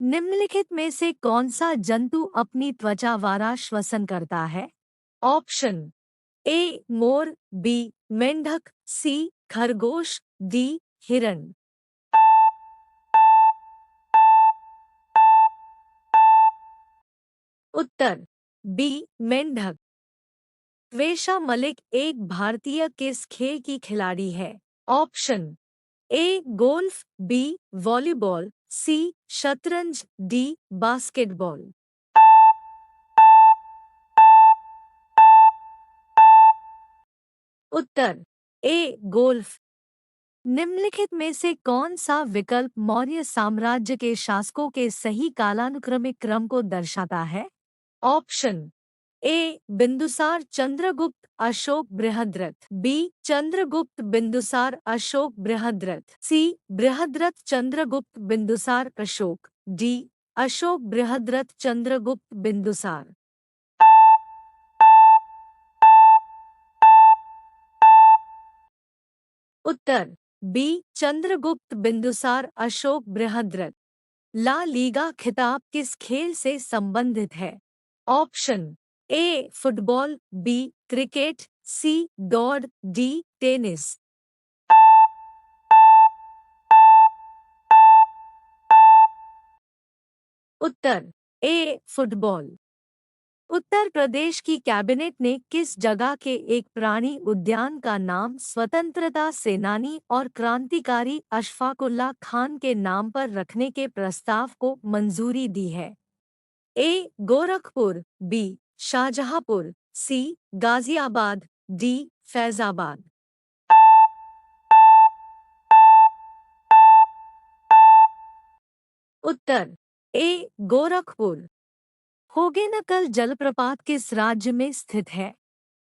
निम्नलिखित में से कौन सा जंतु अपनी त्वचा द्वारा श्वसन करता है? ऑप्शन ए मोर, बी मेंढक, सी खरगोश, डी हिरण। उत्तर बी मेंढक। वेशा मलिक एक भारतीय किस खेल की खिलाड़ी है? Option A golf, B volleyball, C शतरंज, डी बास्केटबॉल। उत्तर ए गोल्फ। निम्नलिखित में से कौन सा विकल्प मौर्य साम्राज्य के शासकों के सही कालानुक्रमिक क्रम को दर्शाता है? Option A Bindusara Chandragupta Ashoka Brihadratha, B Chandragupta Bindusara Ashoka Brihadratha, C Brihadratha Chandragupta Bindusara Ashoka, D Ashoka Brihadratha Chandragupta Bindusara. उत्तर B Chandragupta Bindusara Ashoka Brihadratha. La Liga खिताब किस खेल से संबंधित है? Option A football, B cricket, C दौड़, डी टेनिस। उत्तर ए फुटबॉल। उत्तर प्रदेश की कैबिनेट ने किस जगह के एक प्राणी उद्यान का नाम स्वतंत्रता सेनानी और क्रांतिकारी अशफाकुल्ला खान के नाम पर रखने के प्रस्ताव को मंजूरी दी है? A Gorakhpur, B Shahjahanpur, C Ghaziabad, D Faizabad. उत्तर ए गोरखपुर। होगेनकल जलप्रपात किस राज्य में स्थित है?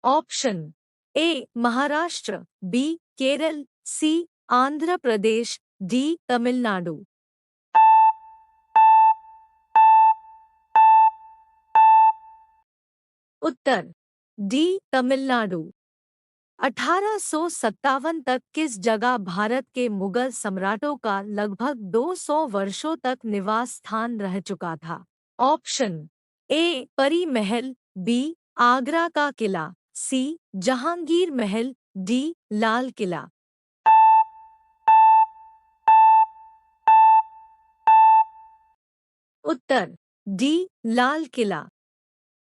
Option A Maharashtra, B Kerala, C Andhra Pradesh, D Tamil Nadu. उत्तर डी तमिलनाडु। 1857 तक किस जगह भारत के मुगल सम्राटों का लगभग 200 वर्षों तक निवास स्थान रह चुका था? ऑप्शन ए परी महल, बी आगरा का किला, सी जहांगीर महल, डी लाल किला। उत्तर डी लाल किला।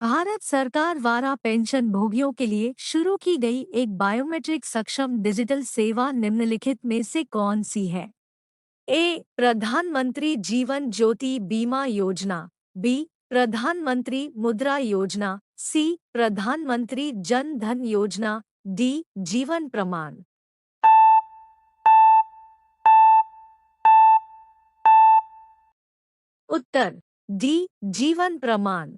भारत सरकार द्वारा पेंशन भोगियों के लिए शुरू की गई एक बायोमेट्रिक सक्षम डिजिटल सेवा निम्नलिखित में से कौन सी है? ए प्रधानमंत्री जीवन ज्योति बीमा योजना, बी प्रधानमंत्री मुद्रा योजना, सी प्रधानमंत्री जन धन योजना, डी जीवन प्रमाण। उत्तर डी जीवन प्रमाण।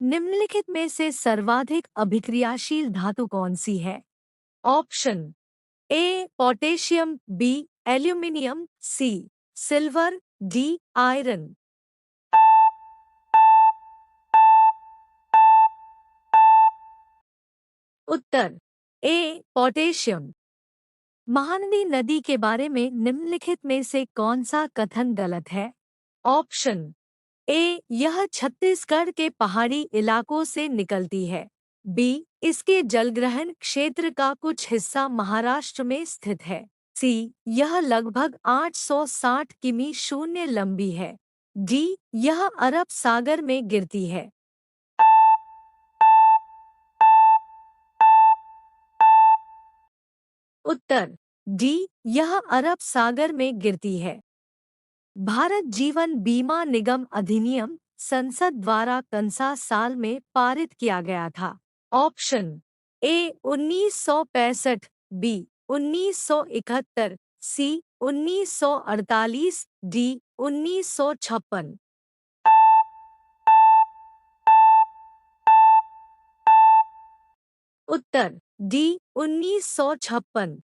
निम्नलिखित में से सर्वाधिक अभिक्रियाशील धातु कौन सी है? Option A potassium, B aluminium, C silver, D iron. उत्तर ए पोटेशियम। महानदी नदी के बारे में निम्नलिखित में से कौन सा कथन गलत है? ऑप्शन ए यह छत्तीसगढ़ के पहाड़ी इलाकों से निकलती है, बी इसके जलग्रहण क्षेत्र का कुछ हिस्सा महाराष्ट्र में स्थित है, सी यह लगभग 860 किमी शून्य लंबी है, डी यह अरब सागर में गिरती है। उत्तर डी यह अरब सागर में गिरती है। भारत जीवन बीमा निगम अधिनियम संसद द्वारा कौन-सा साल में पारित किया गया था? Option A 1965, B 1971, C 1948, D 1956। उत्तर डी 1956।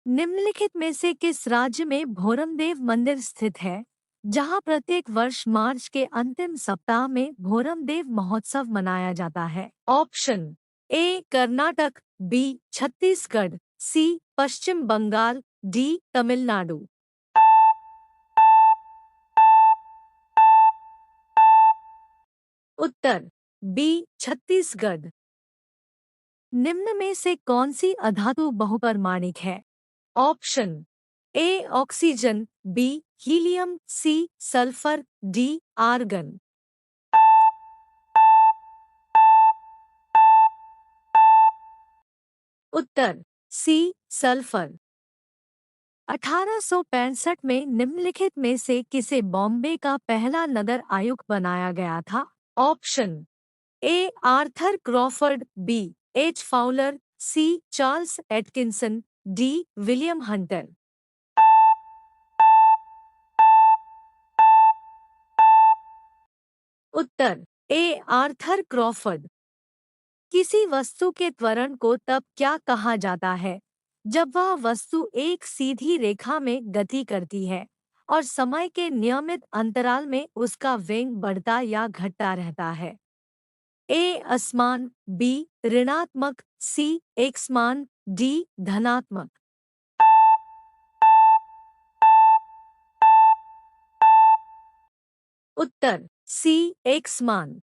निम्नलिखित में से किस राज्य में भोरमदेव मंदिर स्थित है, जहां प्रत्येक वर्ष मार्च के अंतिम सप्ताह में भोरमदेव महोत्सव मनाया जाता है? Option A Karnataka, B Chhattisgarh, C Paschim Bengal, D Tamil Nadu. उत्तर बी छत्तीसगढ़। निम्न में से कौन सी अधातु बहुपरमाणिक है? Option A oxygen, B helium, C sulphur, D argon. उत्तर सी सल्फर। 1865 में निम्नलिखित में से किसे बॉम्बे का पहला नगर आयुक्त बनाया गया था? Option A Arthur Crawford, B H Fowler, C Charles Atkinson, D William Hunter. उत्तर ए आर्थर क्रॉफर्ड। किसी वस्तु के त्वरण को तब क्या कहा जाता है जब वह वस्तु एक सीधी रेखा में गति करती है और समय के नियमित अंतराल में उसका वेग बढ़ता या घटता रहता है? ए असमान, बी ऋणात्मक, सी एकसमान, डी धनात्मक। उत्तर सी एकसमान।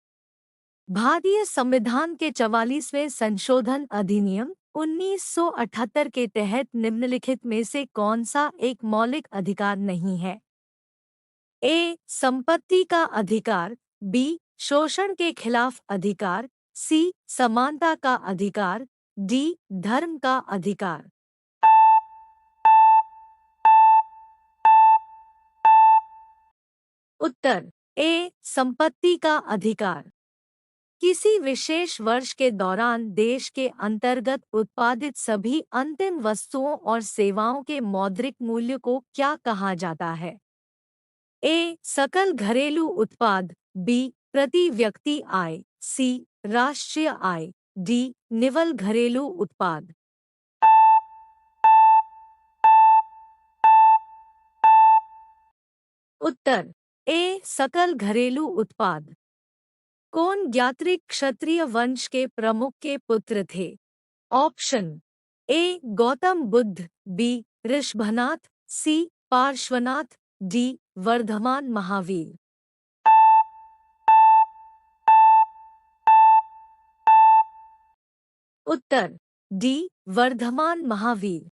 भारतीय संविधान के 44वें संशोधन अधिनियम 1978 के तहत निम्नलिखित में से कौन सा एक मौलिक अधिकार नहीं है? ए संपत्ति का अधिकार, बी शोषण के खिलाफ अधिकार, सी समानता का अधिकार, डी धर्म का अधिकार। उत्तर ए संपत्ति का अधिकार। किसी विशेष वर्ष के दौरान देश के अंतर्गत उत्पादित सभी अंतिम वस्तुओं और सेवाओं के मौद्रिक मूल्य को क्या कहा जाता है? ए सकल घरेलू उत्पाद, बी प्रति व्यक्ति आय, सी राष्ट्रीय आय, डी निवल घरेलू उत्पाद। उत्तर ए सकल घरेलू उत्पाद। कौन ज्ञात्रिक क्षत्रिय वंश के प्रमुख के पुत्र थे? Option A Gautam Buddha, B Rishabhanath, C Parshvanath, D Vardhaman Mahavir. उत्तर D Vardhaman Mahavir.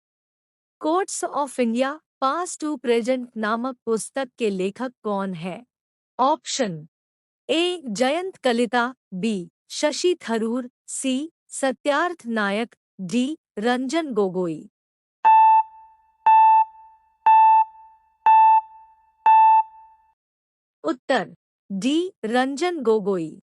Courts of India past to present नामक पुस्तक के लेखक कौन है? Option A Jayant Kalita, B Shashi Tharoor, C Satyarth Nayak, D Ranjan Gogoi. उत्तर डी रंजन गोगोई।